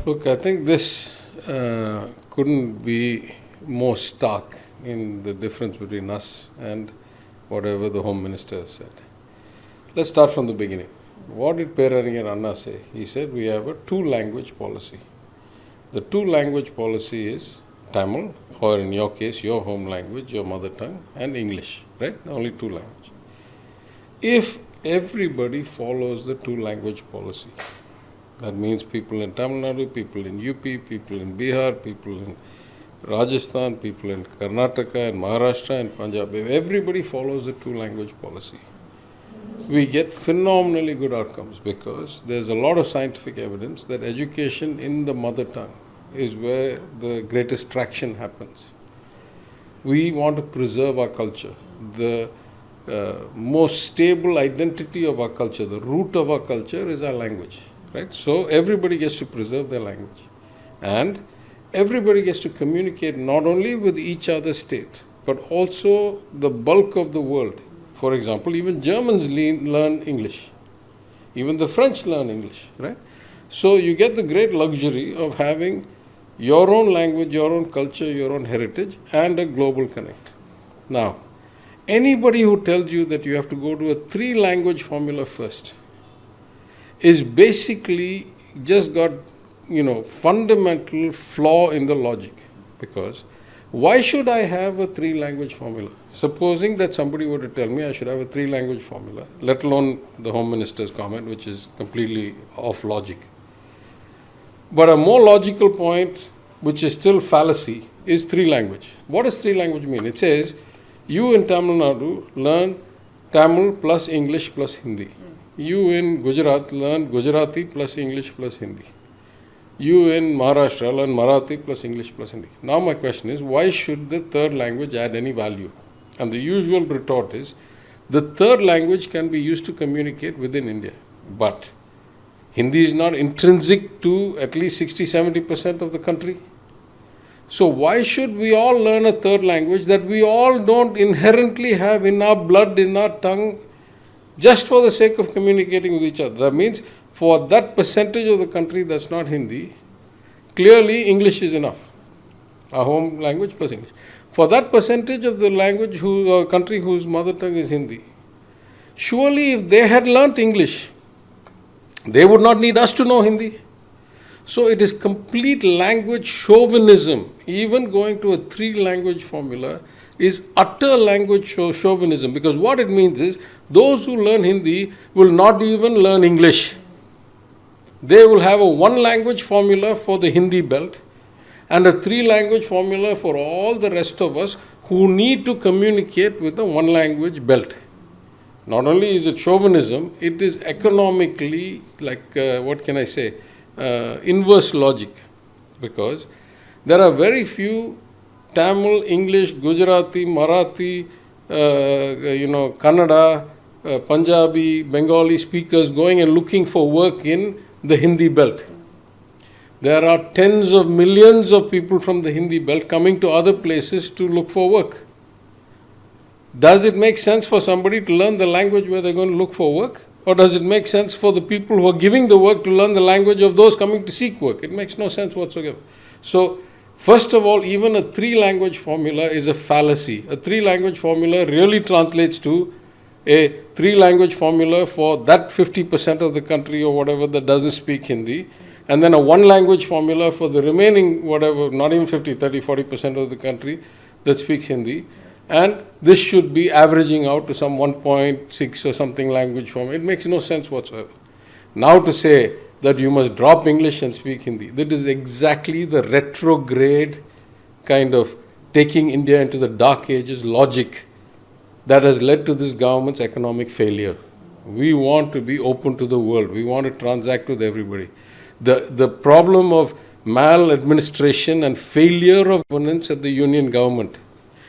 Look, I think this couldn't be more stark in the difference between us and whatever the Home Minister has said. Let's start from the beginning. What did Perarinyar Anna say? He said we have a two-language policy. The two-language policy is Tamil, or in your case, your home language, your mother tongue, and English, right? Only two languages. If everybody follows the two-language policy, that means people in Tamil Nadu, people in UP, people in Bihar, people in Rajasthan, people in Karnataka and Maharashtra and Punjab, if everybody follows the two-language policy, we get phenomenally good outcomes because there's a lot of scientific evidence that education in the mother tongue is where the greatest traction happens. We want to preserve our culture. The most stable identity of our culture, the root of our culture is our language, right? So everybody gets to preserve their language. And everybody gets to communicate not only with each other's state, but also the bulk of the world. For example, even Germans learn English. Even the French learn English, right? So you get the great luxury of having your own language, your own culture, your own heritage, and a global connect. Now, anybody who tells you that you have to go to a three-language formula first is basically just got, fundamental flaw in the logic. Because why should I have a three-language formula? Supposing that somebody were to tell me I should have a three-language formula, let alone the Home Minister's comment, which is completely off logic. But a more logical point, which is still fallacy, is three-language. What does three-language mean? It says, you in Tamil Nadu learn Tamil plus English plus Hindi. You in Gujarat learn Gujarati plus English plus Hindi. You in Maharashtra learn Marathi plus English plus Hindi. Now my question is, why should the third language add any value? And the usual retort is, the third language can be used to communicate within India. But Hindi is not intrinsic to at least 60-70% of the country. So why should we all learn a third language that we all don't inherently have in our blood, in our tongue, just for the sake of communicating with each other? That means for that percentage of the country that's not Hindi, clearly English is enough. Our home language plus English. For that percentage of the language country whose mother tongue is Hindi, surely if they had learnt English, they would not need us to know Hindi. So it is complete language chauvinism. Even going to a three-language formula is utter language chauvinism, because what it means is those who learn Hindi will not even learn English. They will have a one-language formula for the Hindi belt and a three-language formula for all the rest of us who need to communicate with the one-language belt. Not only is it chauvinism, it is economically, inverse logic. Because there are very few Tamil, English, Gujarati, Marathi, Kannada, Punjabi, Bengali speakers going and looking for work in the Hindi belt. There are tens of millions of people from the Hindi belt coming to other places to look for work. Does it make sense for somebody to learn the language where they're going to look for work? Or does it make sense for the people who are giving the work to learn the language of those coming to seek work? It makes no sense whatsoever. So, first of all, even a three-language formula is a fallacy. A three-language formula really translates to a three-language formula for that 50% of the country or whatever that doesn't speak Hindi, and then a one-language formula for the remaining whatever, not even 50, 30, 40% of the country that speaks Hindi. And this should be averaging out to some 1.6 or something language form. It makes no sense whatsoever. Now to say that you must drop English and speak Hindi, that is exactly the retrograde kind of taking India into the dark ages logic that has led to this government's economic failure. We want to be open to the world. We want to transact with everybody. The problem of maladministration and failure of governance at the union government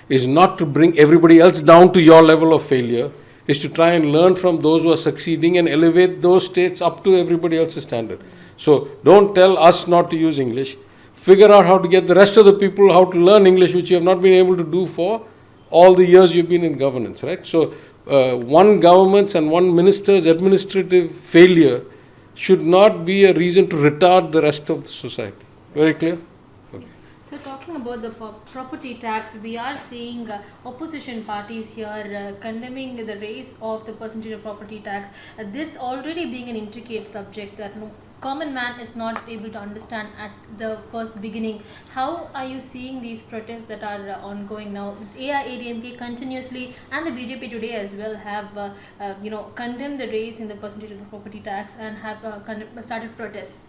is not to bring everybody else down to your level of failure, is to try and learn from those who are succeeding and elevate those states up to everybody else's standard. So don't tell us not to use English. Figure out how to get the rest of the people how to learn English, which you have not been able to do for all the years you've been in governance, right? So one government's and one minister's administrative failure should not be a reason to retard the rest of the society. Very clear? Okay. So talking about the property tax, we are seeing opposition parties here condemning the raise of the percentage of property tax. This already being an intricate subject that no common man is not able to understand at the first beginning. How are you seeing these protests that are ongoing now? AIADMK continuously and the BJP today as well have condemned the raise in the percentage of the property tax and have started protests.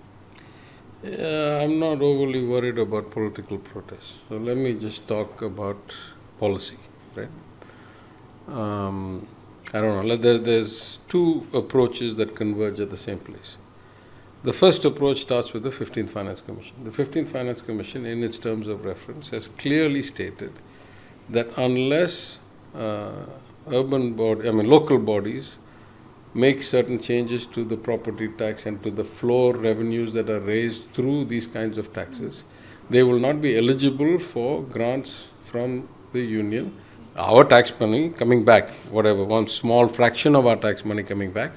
I'm not overly worried about political protests. So let me just talk about policy, right? I don't know. There's two approaches that converge at the same place. The first approach starts with the 15th Finance Commission. The 15th Finance Commission, in its terms of reference, has clearly stated that unless local bodies make certain changes to the property tax and to the floor revenues that are raised through these kinds of taxes, they will not be eligible for grants from the union. Our tax money coming back, whatever, one small fraction of our tax money coming back,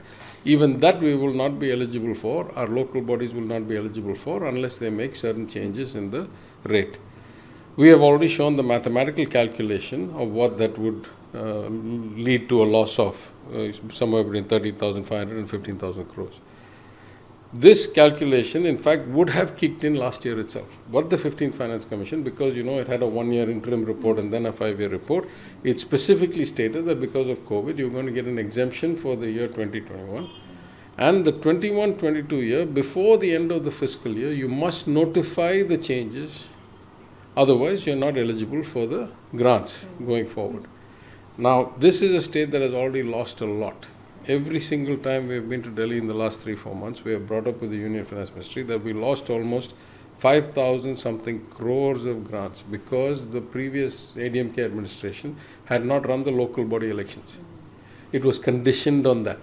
even that we will not be eligible for, our local bodies will not be eligible for unless they make certain changes in the rate. We have already shown the mathematical calculation of what that would lead to a loss of somewhere between 13,500 and 15,000 crores. This calculation, in fact, would have kicked in last year itself. But the 15th Finance Commission, because it had a 1-year interim report and then a 5-year report, it specifically stated that because of COVID, you're going to get an exemption for the year 2021. And the 21-22 year, before the end of the fiscal year, you must notify the changes. Otherwise, you're not eligible for the grants going forward. Now, this is a state that has already lost a lot. Every single time we have been to Delhi in the last 3-4 months, we have brought up with the Union Finance Ministry that we lost almost 5,000 something crores of grants because the previous ADMK administration had not run the local body elections. It was conditioned on that.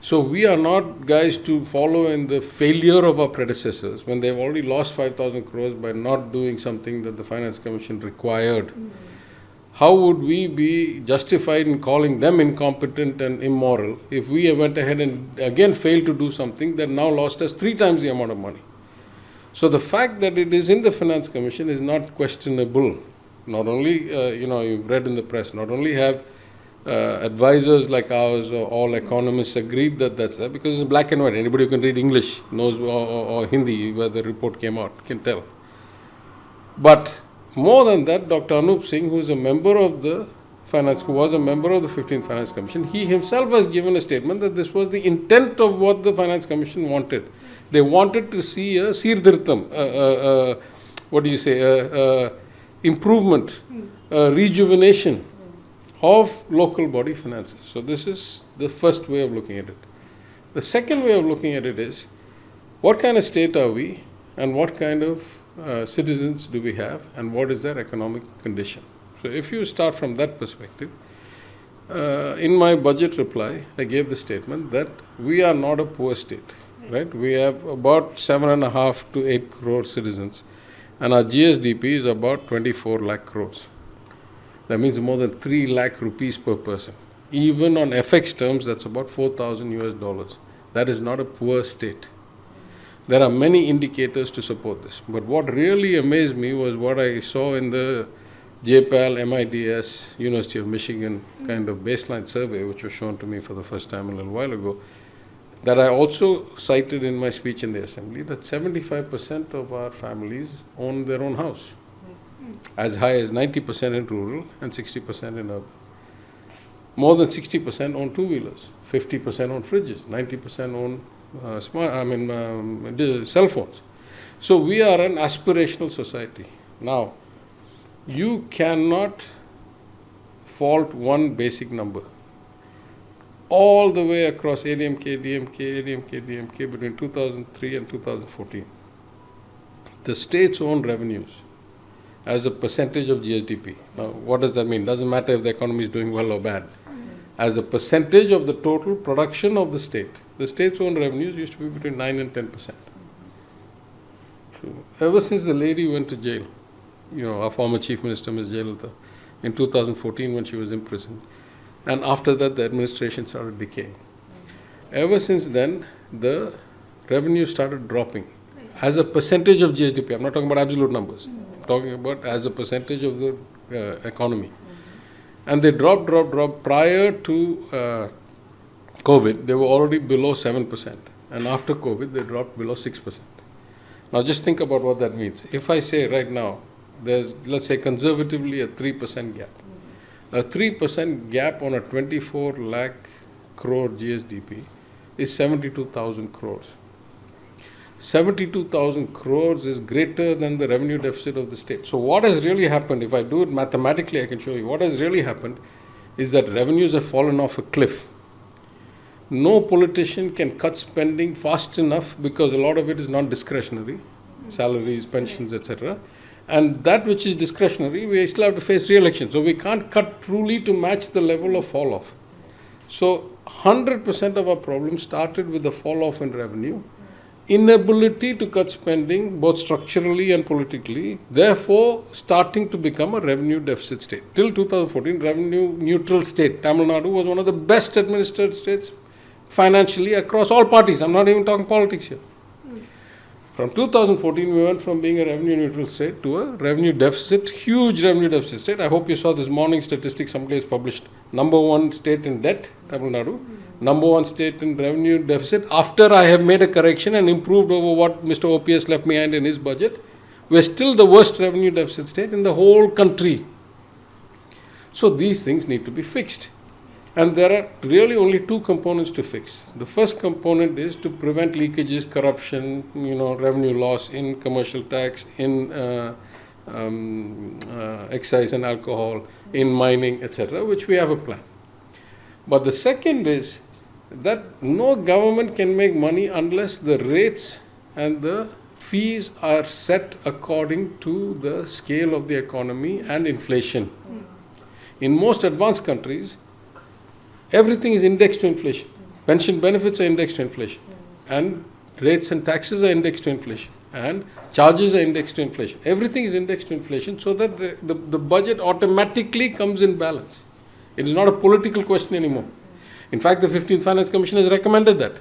So we are not guys to follow in the failure of our predecessors when they've already lost 5,000 crores by not doing something that the Finance Commission required. How would we be justified in calling them incompetent and immoral if we went ahead and again failed to do something that now lost us 3 times the amount of money? So the fact that it is in the Finance Commission is not questionable. Not only, you've read in the press, not only have advisors like ours or all economists agreed that that's there, because it's black and white. Anybody who can read English knows, or Hindi, where the report came out, can tell. But more than that, Dr. Anup Singh, who was a member of the 15th Finance Commission, he himself has given a statement that this was the intent of what the Finance Commission wanted. They wanted to see a seerdirtham, improvement, rejuvenation of local body finances. So this is the first way of looking at it. The second way of looking at it is, what kind of state are we and what kind of citizens do we have and what is their economic condition? So if you start from that perspective, in my budget reply, I gave the statement that we are not a poor state, right? We have about 7.5 to 8 crore citizens and our GSDP is about 24 lakh crores. That means more than 3 lakh rupees per person. Even on FX terms, that's about $4,000. That is not a poor state. There are many indicators to support this. But what really amazed me was what I saw in the JPAL, MIDS, University of Michigan kind of baseline survey, which was shown to me for the first time a little while ago, that I also cited in my speech in the assembly, that 75% of our families own their own house. As high as 90% in rural and 60% in urban. More than 60% own two-wheelers, 50% own fridges, 90% own cell phones. So we are an aspirational society. Now, you cannot fault one basic number. All the way across ADMK, DMK between 2003 and 2014. The state's own revenues as a percentage of GSDP. Now, what does that mean? Doesn't matter if the economy is doing well or bad. As a percentage of the total production of the state's own revenues used to be between 9 and 10%. So, ever since the lady went to jail, our former Chief Minister, Ms. Jayalalitha, in 2014 when she was imprisoned, and after that the administration started decaying. Ever since then, the revenue started dropping as a percentage of GSDP. I'm not talking about absolute numbers. I'm talking about as a percentage of the economy. And they dropped. Prior to COVID, they were already below 7%. And after COVID, they dropped below 6%. Now just think about what that means. If I say right now, there's, let's say conservatively, a 3% gap. A 3% gap on a 24 lakh crore GSDP is 72,000 crores. 72,000 crores is greater than the revenue deficit of the state. So what has really happened, if I do it mathematically, I can show you, what has really happened is that revenues have fallen off a cliff. No politician can cut spending fast enough because a lot of it is non-discretionary, salaries, pensions, etc. And that which is discretionary, we still have to face re-election. So we can't cut truly to match the level of fall off. So 100% of our problem started with the fall off in revenue, inability to cut spending both structurally and politically, therefore starting to become a revenue deficit state. Till 2014, revenue neutral state. Tamil Nadu was one of the best administered states financially across all parties. I'm not even talking politics here. From 2014, we went from being a revenue neutral state to a revenue deficit, huge revenue deficit state. I hope you saw this morning statistics somebody has published. Number one state in debt, Tamil Nadu. Number one state in revenue deficit. After I have made a correction and improved over what Mr. OPS left behind in his budget, we're still the worst revenue deficit state in the whole country. So these things need to be fixed. And there are really only two components to fix. The first component is to prevent leakages, corruption, revenue loss in commercial tax, in excise and alcohol, in mining, etc., which we have a plan. But the second is that no government can make money unless the rates and the fees are set according to the scale of the economy and inflation. In most advanced countries, everything is indexed to inflation. Pension benefits are indexed to inflation. And rates and taxes are indexed to inflation. And charges are indexed to inflation. Everything is indexed to inflation so that the budget automatically comes in balance. It is not a political question anymore. In fact, the 15th Finance Commission has recommended that.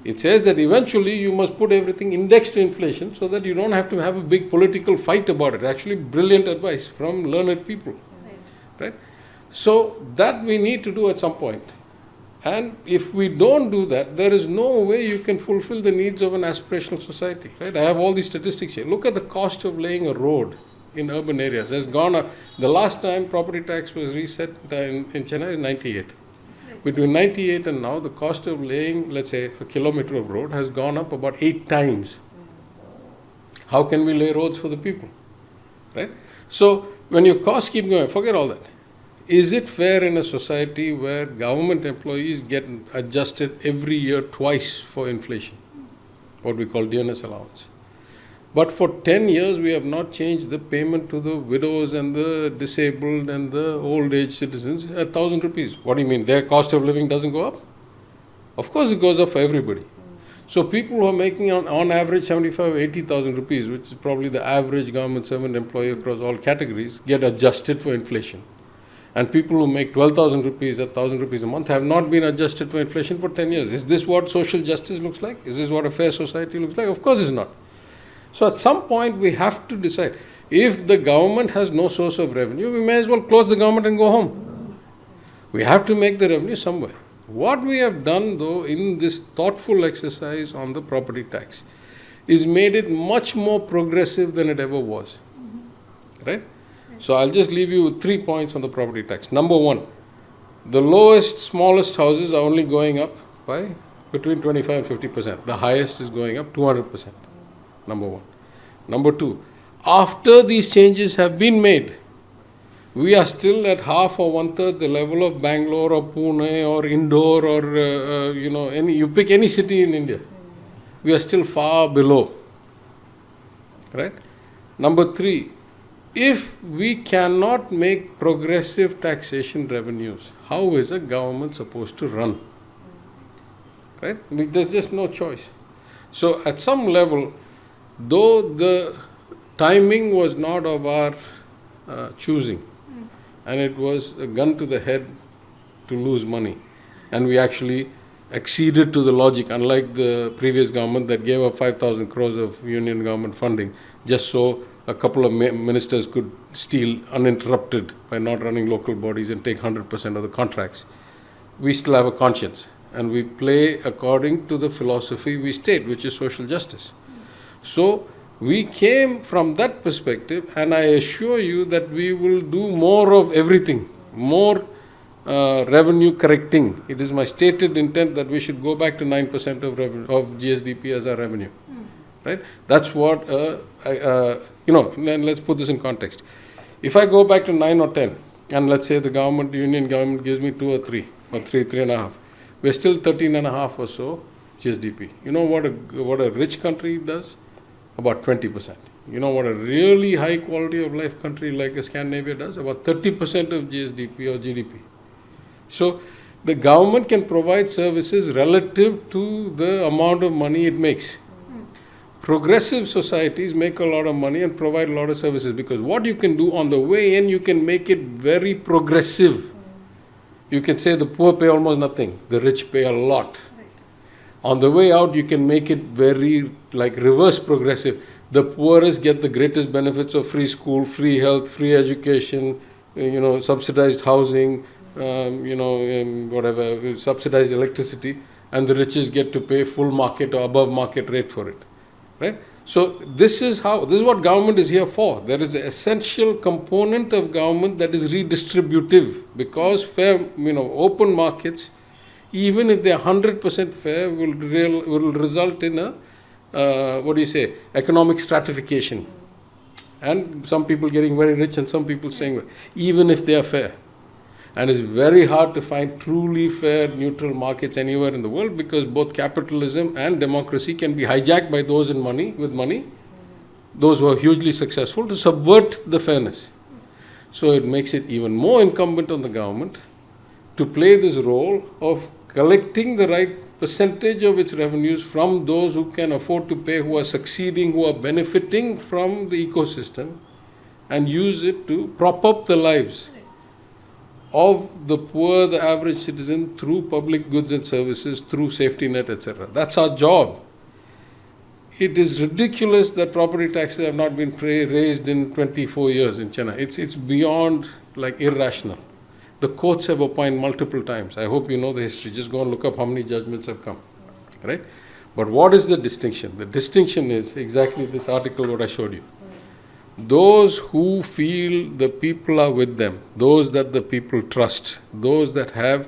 It says that eventually you must put everything indexed to inflation so that you don't have to have a big political fight about it. Actually, brilliant advice from learned people. Right? So that we need to do at some point. And if we don't do that, there is no way you can fulfill the needs of an aspirational society. Right? I have all these statistics here. Look at the cost of laying a road in urban areas. It has gone up. The last time property tax was reset in Chennai is 98. Between 98 and now, the cost of laying, let's say, a kilometer of road has gone up about 8 times. How can we lay roads for the people? Right? So when your costs keep going, forget all that. Is it fair in a society where government employees get adjusted every year twice for inflation? What we call dearness allowance. But for 10 years, we have not changed the payment to the widows and the disabled and the old age citizens at 1,000 rupees. What do you mean? Their cost of living doesn't go up? Of course, it goes up for everybody. So people who are making on average 75,000, 80,000 rupees, which is probably the average government servant employee across all categories, get adjusted for inflation. And people who make 12,000 rupees at 1,000 rupees a month have not been adjusted for inflation for 10 years. Is this what social justice looks like? Is this what a fair society looks like? Of course it's not. So at some point we have to decide. If the government has no source of revenue, we may as well close the government and go home. We have to make the revenue somewhere. What we have done though in this thoughtful exercise on the property tax is made it much more progressive than it ever was. Right? So I'll just leave you with 3 points on the property tax. Number one, the lowest, smallest houses are only going up by between 25 and 50%. The highest is going up 200%. Number one. Number two, after these changes have been made, we are still at half or one-third the level of Bangalore or Pune or Indore or, you pick any city in India. We are still far below. Right? Number three, if we cannot make progressive taxation revenues, how is a government supposed to run? Right? There's just no choice. So at some level, though the timing was not of our choosing, and it was a gun to the head to lose money, and we actually acceded to the logic, unlike the previous government that gave up 5,000 crores of union government funding just so a couple of ministers could steal uninterrupted by not running local bodies and take 100% of the contracts. We still have a conscience, and we play according to the philosophy we state, which is social justice. So we came from that perspective, and I assure you that we will do more of everything, more revenue correcting. It is my stated intent that we should go back to 9% of GSDP as our revenue. Right? That's what, let's put this in context. If I go back to 9 or 10, and let's say the union government gives me 2 or 3, or 3.5, we're still 13.5 or so GSDP. You know what a rich country does? About 20%. You know what a really high quality of life country like Scandinavia does? About 30% of GSDP or GDP. So the government can provide services relative to the amount of money it makes. Progressive societies make a lot of money and provide a lot of services, because what you can do on the way in, you can make it very progressive. You can say the poor pay almost nothing, the rich pay a lot. On the way out, you can make it very reverse progressive. The poorest get the greatest benefits of free school, free health, free education, subsidized housing, subsidized electricity, and the richest get to pay full market or above market rate for it. Right? So this is what government is here for. There is an essential component of government that is redistributive, because fair, open markets, even if they are 100% fair, will result in a economic stratification, and some people getting very rich and some people staying, even if they are fair. And it's very hard to find truly fair, neutral markets anywhere in the world, because both capitalism and democracy can be hijacked by those with money, those who are hugely successful, to subvert the fairness. So it makes it even more incumbent on the government to play this role of collecting the right percentage of its revenues from those who can afford to pay, who are succeeding, who are benefiting from the ecosystem, and use it to prop up the lives of the poor, the average citizen, through public goods and services, through safety net, etc. That's our job. It is ridiculous that property taxes have not been raised in 24 years in Chennai. It's beyond irrational. The courts have opined multiple times. I hope you know the history. Just go and look up how many judgments have come. Right? But what is the distinction? The distinction is exactly this article what I showed you. Those who feel the people are with them, those that the people trust, those that have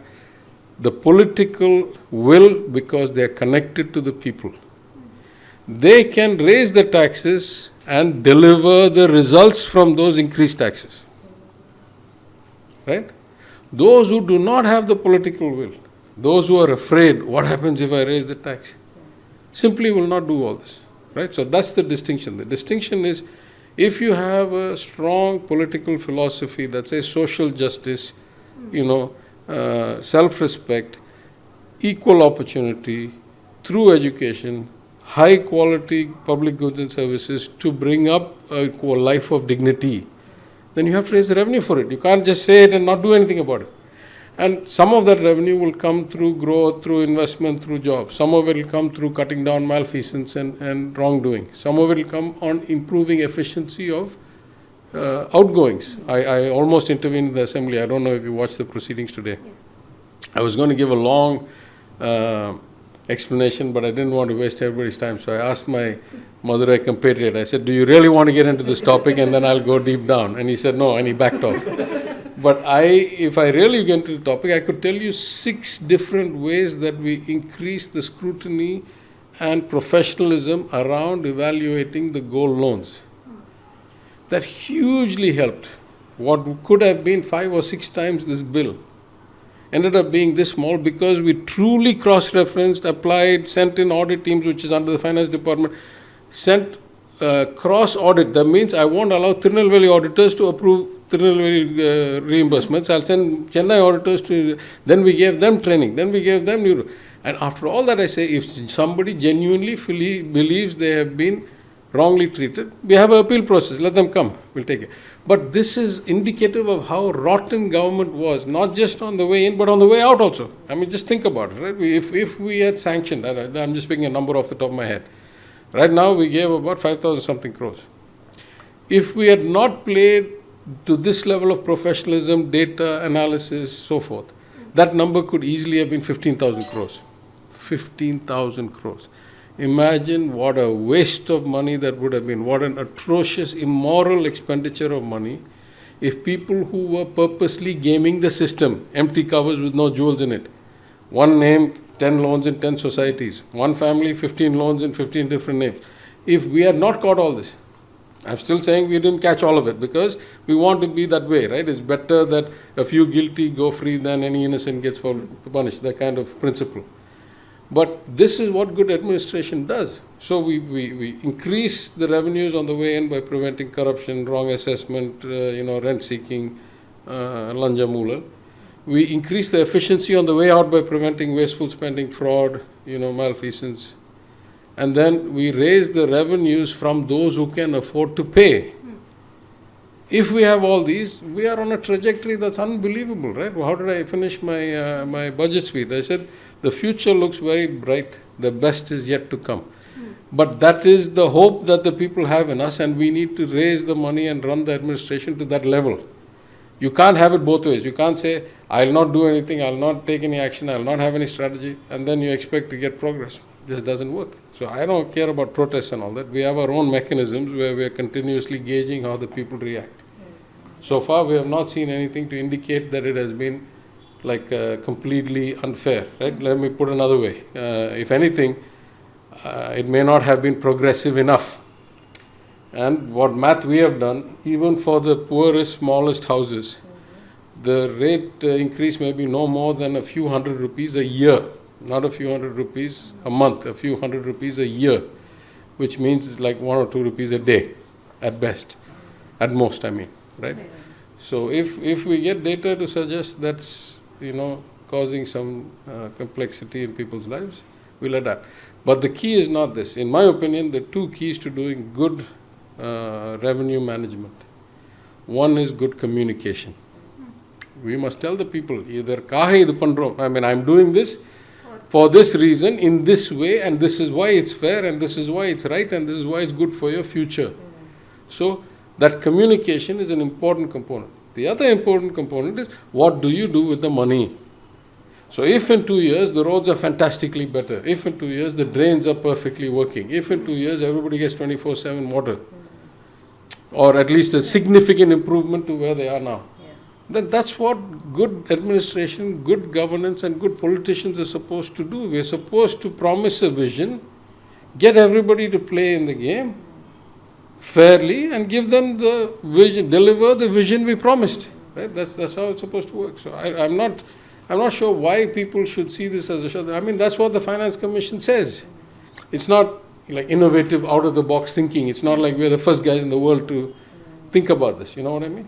the political will because they are connected to the people, they can raise the taxes and deliver the results from those increased taxes. Right? Those who do not have the political will, those who are afraid, what happens if I raise the tax, simply will not do all this. Right? So that's the distinction. The distinction is, if you have a strong political philosophy that says social justice, self-respect, equal opportunity through education, high quality public goods and services to bring up a life of dignity, then you have to raise the revenue for it. You can't just say it and not do anything about it. And some of that revenue will come through growth, through investment, through jobs. Some of it will come through cutting down malfeasance and wrongdoing. Some of it will come on improving efficiency of outgoings. I almost intervened in the assembly. I don't know if you watched the proceedings today. Yes. I was going to give a long explanation, but I didn't want to waste everybody's time. So I asked my Madurai compatriot, I said, do you really want to get into this topic, and then I'll go deep down? And he said, no, and he backed off. But if I really get into the topic, I could tell you 6 different ways that we increase the scrutiny and professionalism around evaluating the gold loans. That hugely helped. What could have been 5 or 6 times this bill ended up being this small because we truly cross-referenced, applied, sent in audit teams, which is under the finance department, sent cross-audit. That means I won't allow Tirunelveli auditors to approve Tirunelveli reimbursements. I'll send Chennai auditors to, then we gave them training, then we gave them And after all that I say, if somebody genuinely believes they have been wrongly treated, we have an appeal process. Let them come. We'll take it. But this is indicative of how rotten government was, not just on the way in, but on the way out also. I mean, just think about it, right? If we had sanctioned, I'm just picking a number off the top of my head. Right now, we gave about 5,000 something crores. If we had not played to this level of professionalism, data analysis, so forth, that number could easily have been 15,000 crores. 15,000 crores. Imagine what a waste of money that would have been, what an atrocious, immoral expenditure of money if people who were purposely gaming the system, empty covers with no jewels in it. One name, 10 loans in 10 societies. One family, 15 loans in 15 different names. If we had not caught all this, I'm still saying we didn't catch all of it because we want to be that way, right? It's better that a few guilty go free than any innocent gets punished, that kind of principle. But this is what good administration does. So we increase the revenues on the way in by preventing corruption, wrong assessment, rent seeking, lanja moola. We increase the efficiency on the way out by preventing wasteful spending, fraud, malfeasance. And then we raise the revenues from those who can afford to pay. If we have all these, we are on a trajectory that's unbelievable, right? How did I finish my budget speech? I said, the future looks very bright. The best is yet to come. But that is the hope that the people have in us, and we need to raise the money and run the administration to that level. You can't have it both ways. You can't say, I'll not do anything, I'll not take any action, I'll not have any strategy, and then you expect to get progress. It just doesn't work. So I don't care about protests and all that. We have our own mechanisms where we are continuously gauging how the people react. So far, we have not seen anything to indicate that it has been completely unfair, right? Let me put another way. If anything, it may not have been progressive enough. And what math we have done, even for the poorest, smallest houses, the rate increase may be no more than a few hundred rupees a year. Not a few hundred rupees a month, a few hundred rupees a year, which means like 1 or 2 rupees a day at best, at most, I mean, right? So if we get data to suggest that's, causing some complexity in people's lives, we'll adapt. But the key is not this. In my opinion, the two keys to doing good revenue management. One is good communication. We must tell the people, either I'm doing this for this reason, in this way, and this is why it's fair, and this is why it's right, and this is why it's good for your future. So that communication is an important component. The other important component is, what do you do with the money? So if in 2 years the roads are fantastically better, if in 2 years the drains are perfectly working, if in 2 years everybody gets 24/7 water, or at least a significant improvement to where they are now, then that's what good administration, good governance, and good politicians are supposed to do. We're supposed to promise a vision, get everybody to play in the game fairly, and give them the vision, deliver the vision we promised. Right? That's how it's supposed to work. So I'm not sure why people should see this as a show. I mean, that's what the Finance Commission says. It's not like innovative, out of the box thinking. It's not like we're the first guys in the world to think about this. You know what I mean?